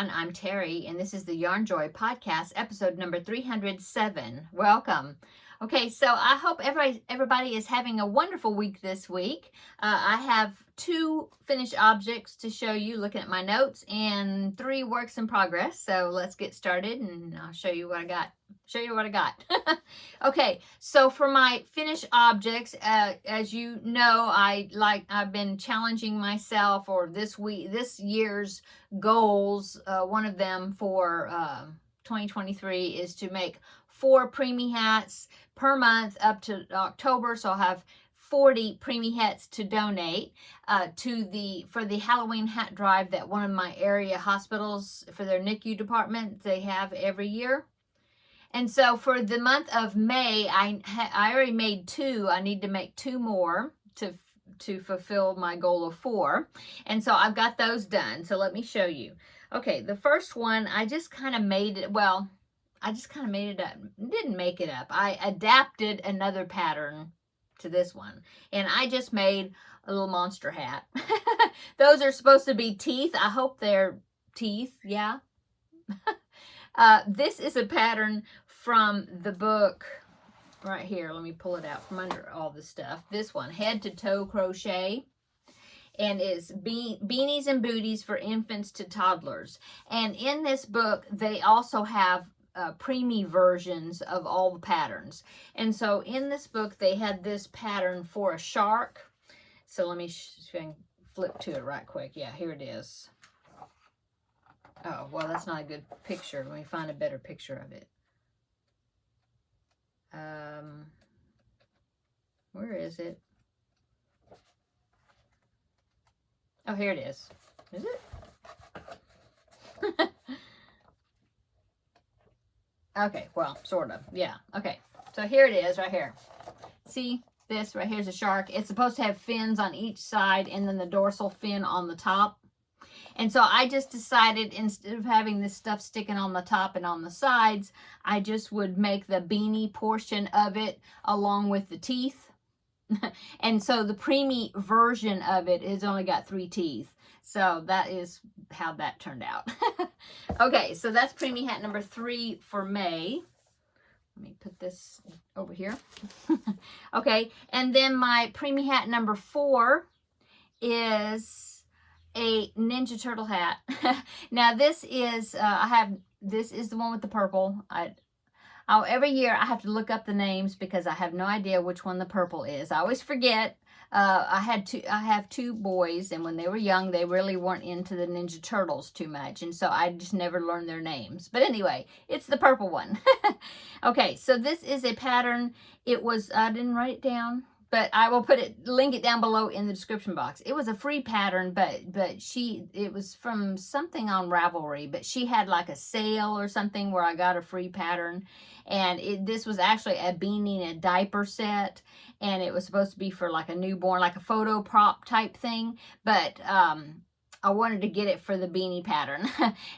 everyone. I'm Terry, and this is the Yarn Joy Podcast, episode number 307. Welcome. Okay, so I hope everybody is having a wonderful week this week. I have 2 finished objects to show you, looking at my notes, and 3 works in progress. So let's get started, and I'll show you what I got. Okay, so for my finished objects, as you know, I've been challenging myself, or this year's goals. One of them for 2023 is to make 4 preemie hats per month up to October. So I'll have 40 preemie hats to donate for the Halloween hat drive that one of my area hospitals, for their NICU department, they have every year. And so for the month of May, I already made 2. I need to make 2 more to fulfill my goal of 4. And so I've got those done. So let me show you. Okay, the first one, I just kind of made it, I just kind of made it up. Didn't make it up. I adapted another pattern to this one. And I just made a little monster hat. Those are supposed to be teeth. I hope they're teeth. Yeah. This is a pattern from the book right here. Let me pull it out from under all the stuff. This one, Head to Toe Crochet, and is Beanies and Booties for Infants to Toddlers. And in this book, they also have preemie versions of all the patterns. And so in this book, they had this pattern for a shark. So let me flip to it right quick. Yeah, here it is. Oh, well, that's not a good picture. Let me find a better picture of it. Where is it? Oh, here it is. Is it? Okay, well, sort of. Yeah, okay. So here it is right here. See, this right here is a shark. It's supposed to have fins on each side and then the dorsal fin on the top. And so I just decided, instead of having this stuff sticking on the top and on the sides, I just would make the beanie portion of it along with the teeth. And so the preemie version of it has only got 3 teeth. So that is how that turned out. Okay, so that's preemie hat number 3 for May. Let me put this over here. Okay, and then my preemie hat number 4 is a Ninja Turtle hat. Now this is this is the one with the purple. Every year I have to look up the names because I have no idea which one the purple is. I always forget. I have 2 boys, and when they were young, they really weren't into the Ninja Turtles too much, and so I just never learned their names. But anyway, it's the purple one. Okay, so this is a pattern. It was, I didn't write it down, but I will link it down below in the description box. It was a free pattern, but it was from something on Ravelry, but she had like a sale or something where I got a free pattern. And this was actually a beanie and a diaper set, and it was supposed to be for like a newborn, like a photo prop type thing. But I wanted to get it for the beanie pattern.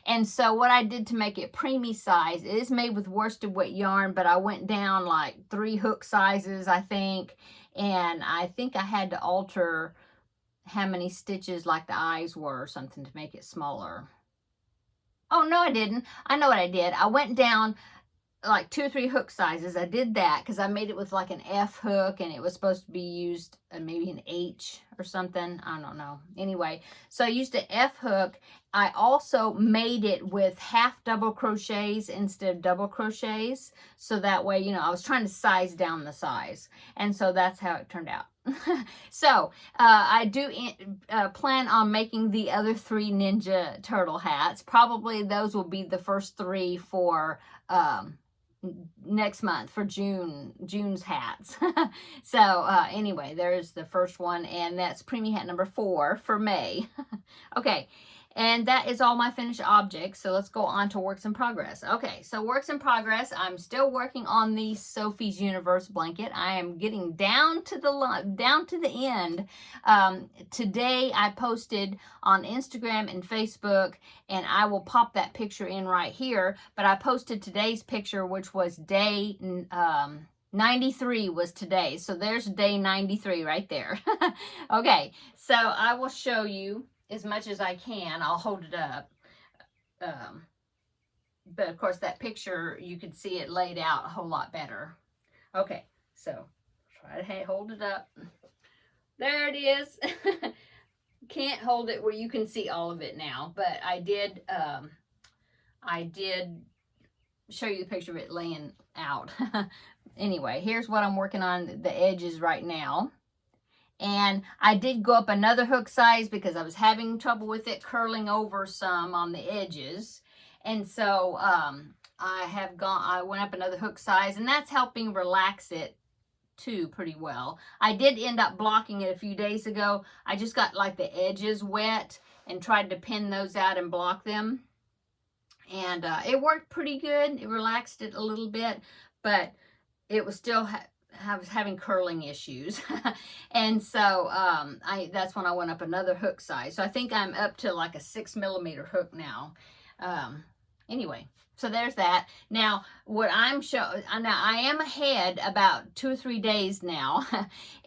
And so what I did to make it preemie size, it is made with worsted weight yarn, but I went down like 3 hook sizes, I think. And I think I had to alter how many stitches, like the eyes were or something, to make it smaller. Oh, no, I didn't. I know what I did. I went down like 2 or 3 hook sizes. I did that because I made it with like an F hook, and it was supposed to be used maybe an H or something. I don't know. Anyway, so I used an F hook. I also made it with half double crochets instead of double crochets. So that way, I was trying to size down the size. And so that's how it turned out. So I do plan on making the other 3 Ninja Turtle hats. Probably those will be the first 3 for next month, for June's hats. So anyway, there's the first one, and that's preemie hat number 4 for May. Okay, and that is all my finished objects. So let's go on to works in progress. Okay, so works in progress. I'm still working on the Sophie's Universe blanket. I am getting down to the end. Today I posted on Instagram and Facebook, and I will pop that picture in right here. But I posted today's picture, which was day 93 was today. So there's day 93 right there. Okay, so I will show you as much as I can. I'll hold it up. but of course that picture, you could see it laid out a whole lot better. Okay, so try to hold it up. There it is. Can't hold it where you can see all of it now, but I did show you the picture of it laying out. Anyway, here's what I'm working on, the edges right now. And I did go up another hook size because I was having trouble with it curling over some on the edges. And so I went up another hook size, and that's helping relax it too pretty well. I did end up blocking it a few days ago. I just got like the edges wet and tried to pin those out and block them. And it worked pretty good. It relaxed it a little bit, but it was still I was having curling issues. And so that's when I went up another hook size. So I think I'm up to like a 6mm hook now. Anyway, so there's that. Now, what I'm showing, now I am ahead about 2 or 3 days now.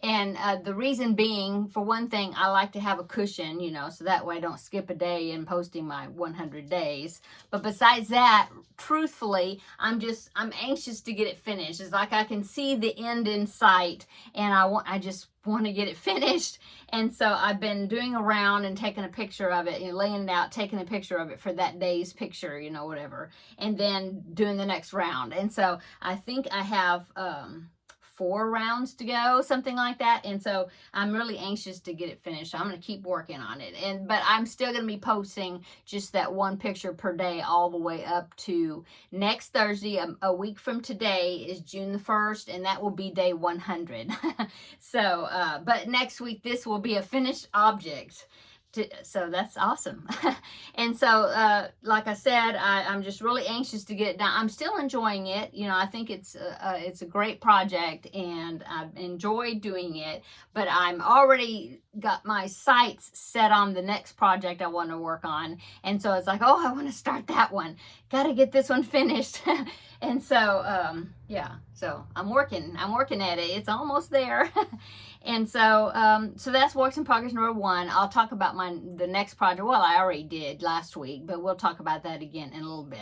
And the reason being, for one thing, I like to have a cushion, you know, so that way I don't skip a day in posting my 100 days. But besides that, truthfully, I'm anxious to get it finished. It's like I can see the end in sight, and I just want to get it finished. And so I've been doing around and taking a picture of it, you know, laying it out, taking a picture of it for that day's picture, you know, whatever, and then doing the next round. And so I think I have 4 rounds to go, something like that. And so I'm really anxious to get it finished. So I'm going to keep working on it. But I'm still going to be posting just that 1 picture per day all the way up to next Thursday. A week from today is June the 1st, and that will be day 100. So, but next week, this will be a finished object. So that's awesome. And so, like I said, I'm just really anxious to get it done. I'm still enjoying it. You know, I think it's a great project, and I've enjoyed doing it, but I'm already got my sights set on the next project I want to work on. And so it's like, oh, I want to start that one. Got to get this one finished. And so, yeah, so I'm working at it. It's almost there. And so, so that's works in progress number 1. I'll talk about the next project. Well, I already did last week, but we'll talk about that again in a little bit.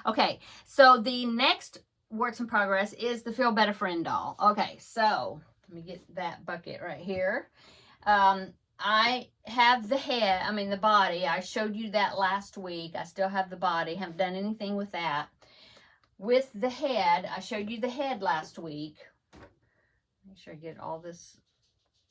Okay, so the next works in progress is the Feel Better Friend doll. Okay, so let me get that bucket right here. I have the head, the body. I showed you that last week. I still have the body. Haven't done anything with that. With the head, I showed you the head last week. Make sure I get all this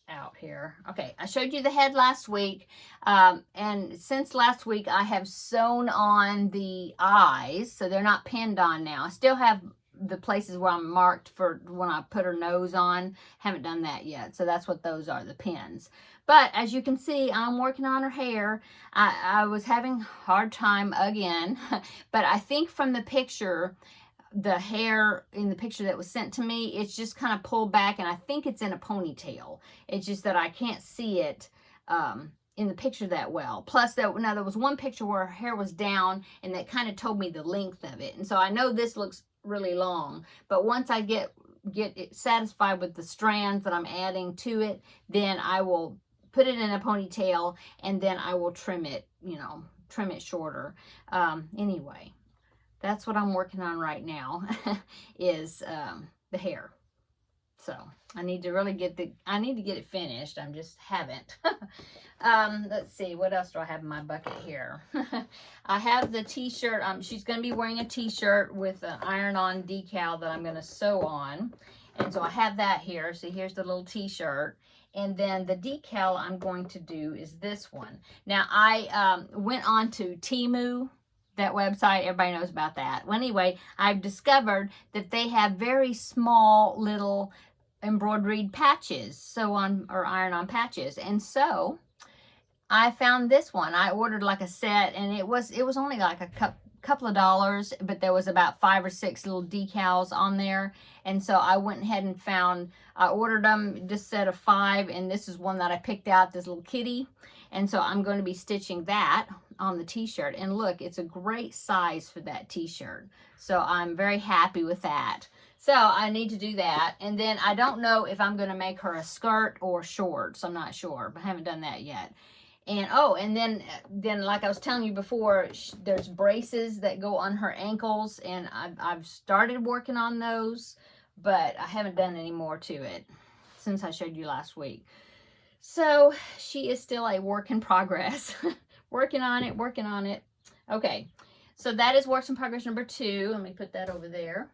out here. Okay, I showed you the head last week, and since last week I have sewn on the eyes, so they're not pinned on now. I still have the places where I'm marked for when I put her nose on. Haven't done that yet, so that's what those are, the pins. But as you can see, I'm working on her hair. I was having a hard time again, but I think from the picture, the hair in the picture that was sent to me, it's just kind of pulled back, and I think it's in a ponytail. It's just that I can't see it in the picture that well. Plus, there was one picture where her hair was down, and that kind of told me the length of it. And so I know this looks really long, but once I get it satisfied with the strands that I'm adding to it, then I will put it in a ponytail, and then I will trim it, trim it shorter. Anyway, that's what I'm working on right now is the hair. So I need to really get it finished. I just haven't. Let's see, what else do I have in my bucket here? I have the t-shirt. She's going to be wearing a t-shirt with an iron-on decal that I'm going to sew on. And so I have that here. See, here's the little t-shirt. And then the decal I'm going to do is this one. Now, I went on to Temu, that website. Everybody knows about that. Well, anyway, I've discovered that they have very small little embroidered patches, iron-on patches. And so I found this one. I ordered like a set, and it was only like a couple of dollars, but there was about 5 or 6 little decals on there. And so I went ahead and I ordered them, this set of 5, and this is one that I picked out, this little kitty. And so I'm going to be stitching that on the t-shirt. And look, it's a great size for that t-shirt. So I'm very happy with that. So I need to do that. And then I don't know if I'm going to make her a skirt or shorts. I'm not sure, but I haven't done that yet. And oh, and then like I was telling you before, there's braces that go on her ankles, and I've started working on those, but I haven't done any more to it since I showed you last week. So she is still a work in progress. Working on it, working on it. Okay, so that is works in progress number 2. Let me put that over there.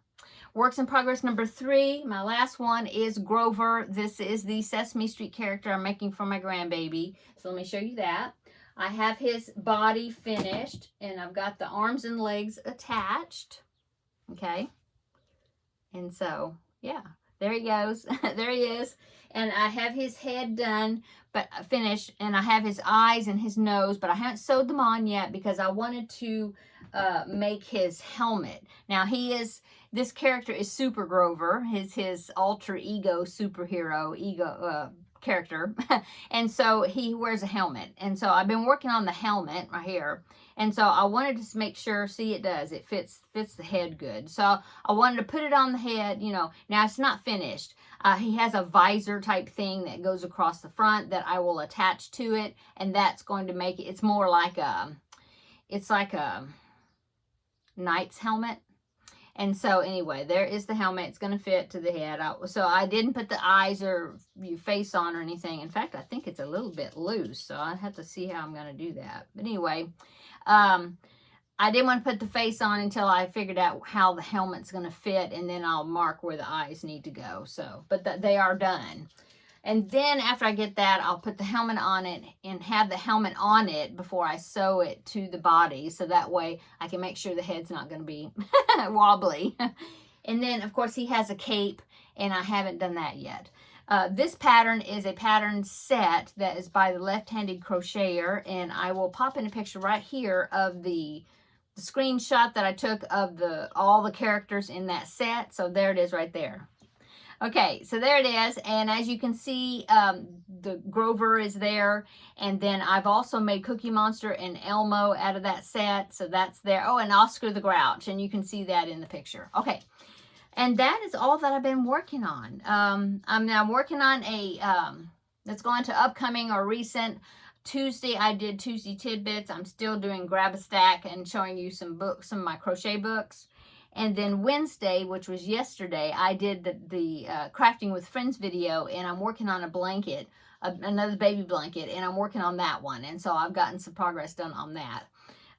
Works in progress number 3, my last one, is Grover. This is the Sesame Street character I'm making for my grandbaby. So let me show you that. I have his body finished, and I've got the arms and legs attached. Okay. And so, yeah, there he goes. There he is. And I have his head done, but finished, and I have his eyes and his nose, but I haven't sewed them on yet because I wanted to make his helmet. Now this character is Super Grover, his alter ego superhero character. And so he wears a helmet. And so I've been working on the helmet right here. And so I wanted to make sure, see, it does. It fits the head good. So I wanted to put it on the head, you know. Now it's not finished. He has a visor type thing that goes across the front that I will attach to it. And that's going to make it, it's more like it's like a knight's helmet. And so anyway, there is the helmet. It's going to fit to the head. So I didn't put the eyes or face on or anything. In fact, I think it's a little bit loose. So I have to see how I'm going to do that. But anyway, I didn't want to put the face on until I figured out how the helmet's going to fit. And then I'll mark where the eyes need to go. So, but they are done. And then after I get that, I'll put the helmet on it and have the helmet on it before I sew it to the body. So that way I can make sure the head's not going to be wobbly. And then, of course, he has a cape, and I haven't done that yet. This pattern is a pattern set that is by the left-handed crocheter. And I will pop in a picture right here of the screenshot that I took of all the characters in that set. So there it is right there. Okay, so there it is, and as you can see, the Grover is there, and then I've also made Cookie Monster and Elmo out of that set, so that's there. Oh, and Oscar the Grouch, and you can see that in the picture. Okay, and that is all that I've been working on. I'm now working on a, that's going to upcoming or recent. Tuesday, I did Tuesday Tidbits. I'm still doing Grab a Stack and showing you some books, some of my crochet books. And then Wednesday, which was yesterday, I did the Crafting with Friends video, and I'm working on a blanket, another baby blanket, and I'm working on that one. And so I've gotten some progress done on that.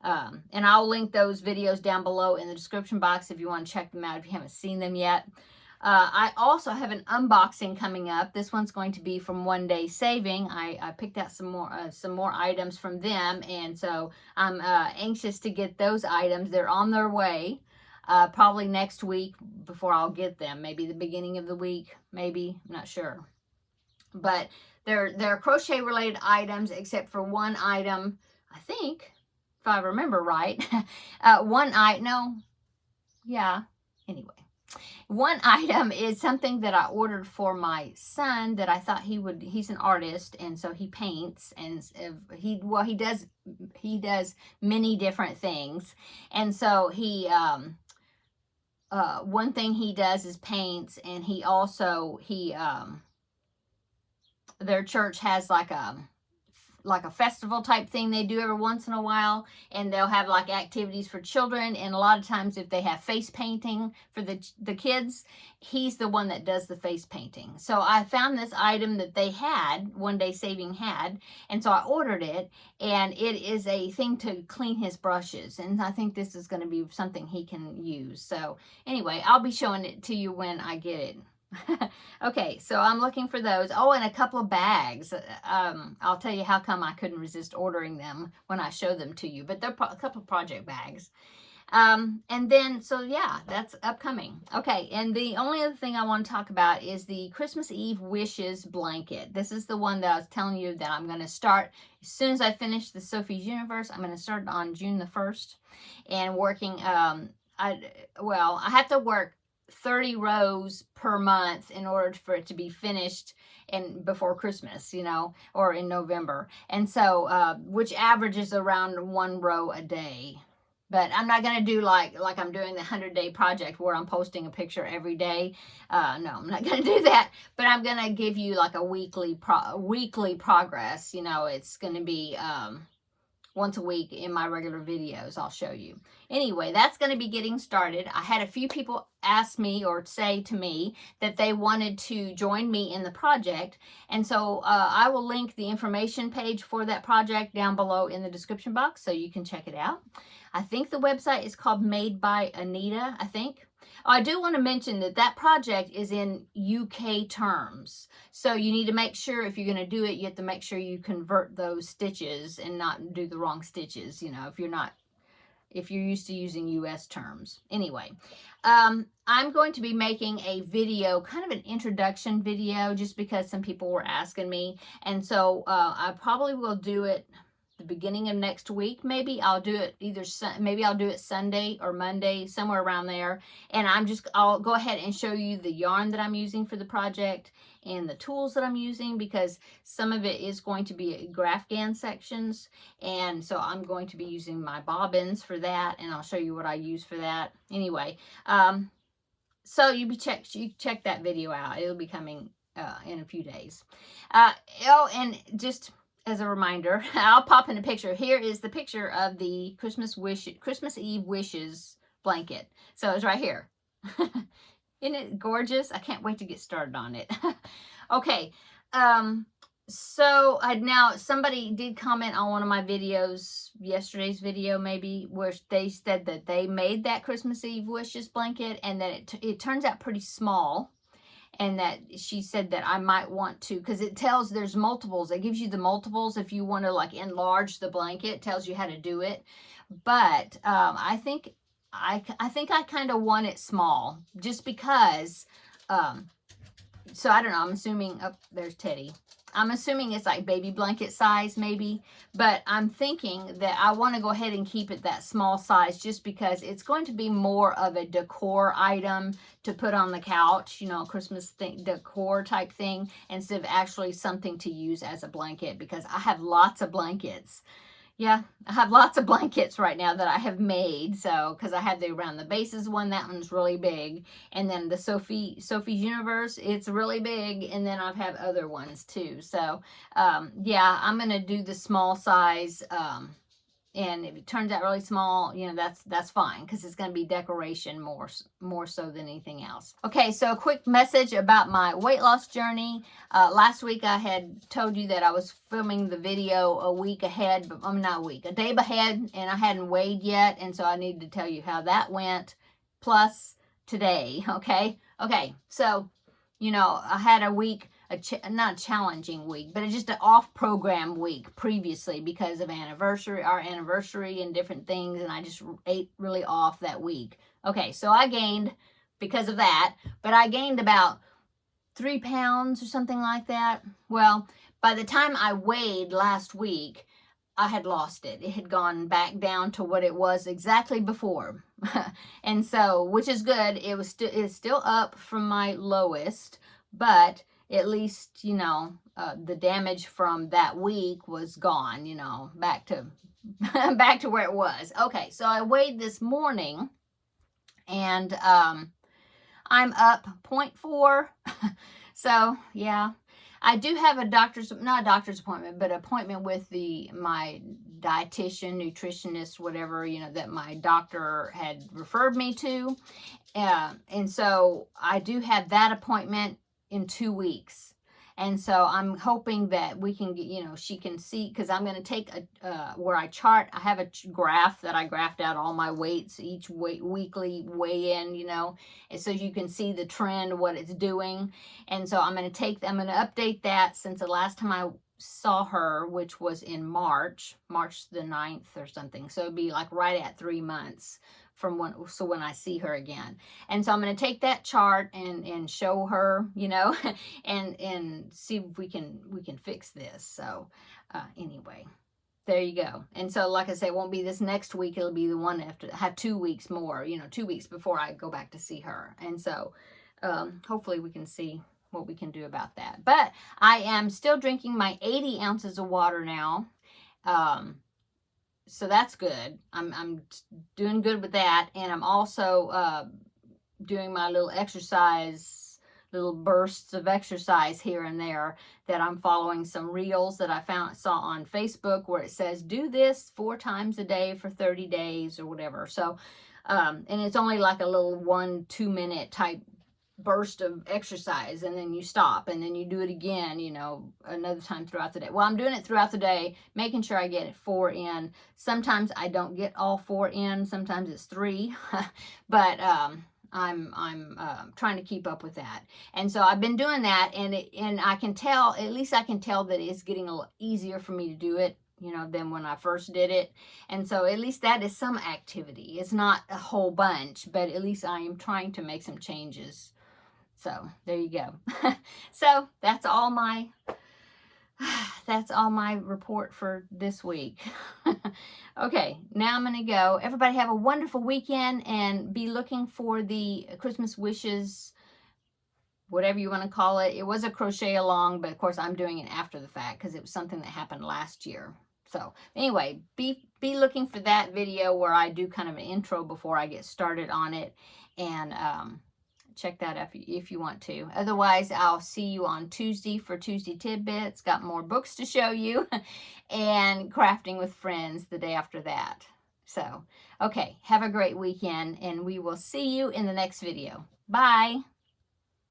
And I'll link those videos down below in the description box if you want to check them out if you haven't seen them yet. I also have an unboxing coming up. This one's going to be from One Day Saving. I picked out some more items from them, and so I'm anxious to get those items. They're on their way. Probably next week before I'll get them. Maybe the beginning of the week. Maybe. I'm not sure. But they're crochet related items except for one item. I think, if I remember right. Anyway. One item is something that I ordered for my son that I thought he's an artist, and so he paints, and he does many different things. And so one thing he does is paints, and their church has like a festival type thing they do every once in a while, and they'll have like activities for children, and a lot of times if they have face painting for the kids, he's the one that does the face painting. So I found this item that they had, One Day Saving had, and so I ordered it, and it is a thing to clean his brushes, and I think this is going to be something he can use. So anyway, I'll be showing it to you when I get it. Okay, so I'm looking for those. Oh, and a couple of bags. I'll tell you how come I couldn't resist ordering them when I show them to you. But they're a couple of project bags. And then, so yeah, that's upcoming. Okay, and the only other thing I want to talk about is the Christmas Eve Wishes blanket. This is the one that I was telling you that I'm going to start as soon as I finish the Sophie's Universe. I'm going to start on June the 1st. And working, I have to work 30 rows per month in order for it to be finished before Christmas, or in November. And so, which averages around 1 row a day. But I'm not going to do like I'm doing the 100-day project where I'm posting a picture every day. No, I'm not going to do that. But I'm going to give you like a weekly progress. You know, it's going to be once a week in my regular videos. I'll show you. Anyway, that's going to be getting started. I had a few people ask me or say to me that they wanted to join me in the project. And so I will link the information page for that project down below in the description box so you can check it out. I think the website is called Made by Anita, I think. Oh, I do want to mention that that project is in UK terms. So you need to make sure if you're going to do it, you have to make sure you convert those stitches and not do the wrong stitches, you know, if you're used to using US terms. Anyway, I'm going to be making a video, kind of an introduction video, just because some people were asking me. And so I probably will do it the beginning of next week. Maybe I'll do it maybe I'll do it Sunday or Monday, somewhere around there. And I'll go ahead and show you the yarn that I'm using for the project and the tools that I'm using, because some of it is going to be Grafghan sections. And so I'm going to be using my bobbins for that, and I'll show you what I use for that. Anyway, so you check that video out. It'll be coming in a few days. Oh, and just as a reminder, I'll pop in a picture. Here is the picture of the Christmas Eve wishes blanket. So it's right here. Isn't it gorgeous? I can't wait to get started on it. Okay. So now somebody did comment on one of my videos, yesterday's video maybe, where they said that they made that Christmas Eve wishes blanket and that it turns out pretty small. And that she said that I might want to, because it tells there's multiples. It gives you the multiples if you want to like enlarge the blanket. It tells you how to do it. But I think I kind of want it small, just because. So I don't know. I'm assuming. Oh, there's Teddy. I'm assuming it's like baby blanket size maybe, but I'm thinking that I want to go ahead and keep it that small size, just because it's going to be more of a decor item to put on the couch, you know, Christmas decor type thing, instead of actually something to use as a blanket, because I have lots of blankets. Yeah, I have lots of blankets right now that I have made. So, because I had the Around the Bases one, that one's really big. And then the Sophie's Universe, it's really big. And then I've had other ones too. So, yeah, I'm going to do the small size. And if it turns out really small, you know, that's fine, because it's going to be decoration more so than anything else. Okay, so a quick message about my weight loss journey. Last week I had told you that I was filming the video a week ahead, but not a week, a day ahead, and I hadn't weighed yet, and so I needed to tell you how that went, plus today, okay? Okay, so, you know, I had a week, not a challenging week, but just an off-program week previously because of our anniversary and different things, and I just ate really off that week. Okay, so I gained because of that, but I gained about 3 pounds or something like that. Well, by the time I weighed last week, I had lost it. It had gone back down to what it was exactly before. And so, which is good. It's still up from my lowest, but at least, you know, the damage from that week was gone, you know, back to where it was. Okay, so I weighed this morning, and I'm up 0.4. So, yeah. I do have not a doctor's appointment, but appointment with my dietitian, nutritionist, whatever, you know, that my doctor had referred me to. And so I do have that appointment in 2 weeks. And so I'm hoping that we can get, you know, she can see, because I'm going to take where I chart. I have a graph that I graphed out all my weights, each weekly weigh in, you know, and so you can see the trend, what it's doing. And so I'm going to update that since the last time I saw her, which was in March the 9th or something. So it'd be like right at 3 months from when I see her again. And so I'm going to take that chart and show her, you know, and see if we can fix this. So anyway, there you go. And so, like I say, it won't be this next week. It'll be the one after. I have 2 weeks more, you know, 2 weeks before I go back to see her. And so hopefully we can see what we can do about that. But I am still drinking my 80 ounces of water now. so that's good. I'm doing good with that. And I'm also doing my little exercise, little bursts of exercise here and there, that I'm following some reels that I saw on Facebook where it says do this 4 times a day for 30 days or whatever. So and it's only like a little 1-2 minute type burst of exercise, and then you stop, and then you do it again, you know, another time throughout the day. Well, I'm doing it throughout the day, making sure I get it 4 in. Sometimes I don't get all 4 in, sometimes it's 3, but I'm trying to keep up with that. And so I've been doing that, and I can tell, at least I can tell that it's getting a little easier for me to do it, you know, than when I first did it. And so at least that is some activity. It's not a whole bunch, but at least I am trying to make some changes. So there you go. So that's all my report for this week. Okay, now I'm gonna go. Everybody have a wonderful weekend, and be looking for the Christmas wishes, whatever you want to call it. It was a crochet along, but of course I'm doing it after the fact because it was something that happened last year. So anyway, be looking for that video where I do kind of an intro before I get started on it, and check that out if you want to. Otherwise, I'll see you on Tuesday for Tuesday Tidbits. Got more books to show you, and Crafting with Friends the day after that. So, okay, have a great weekend, and we will see you in the next video. Bye.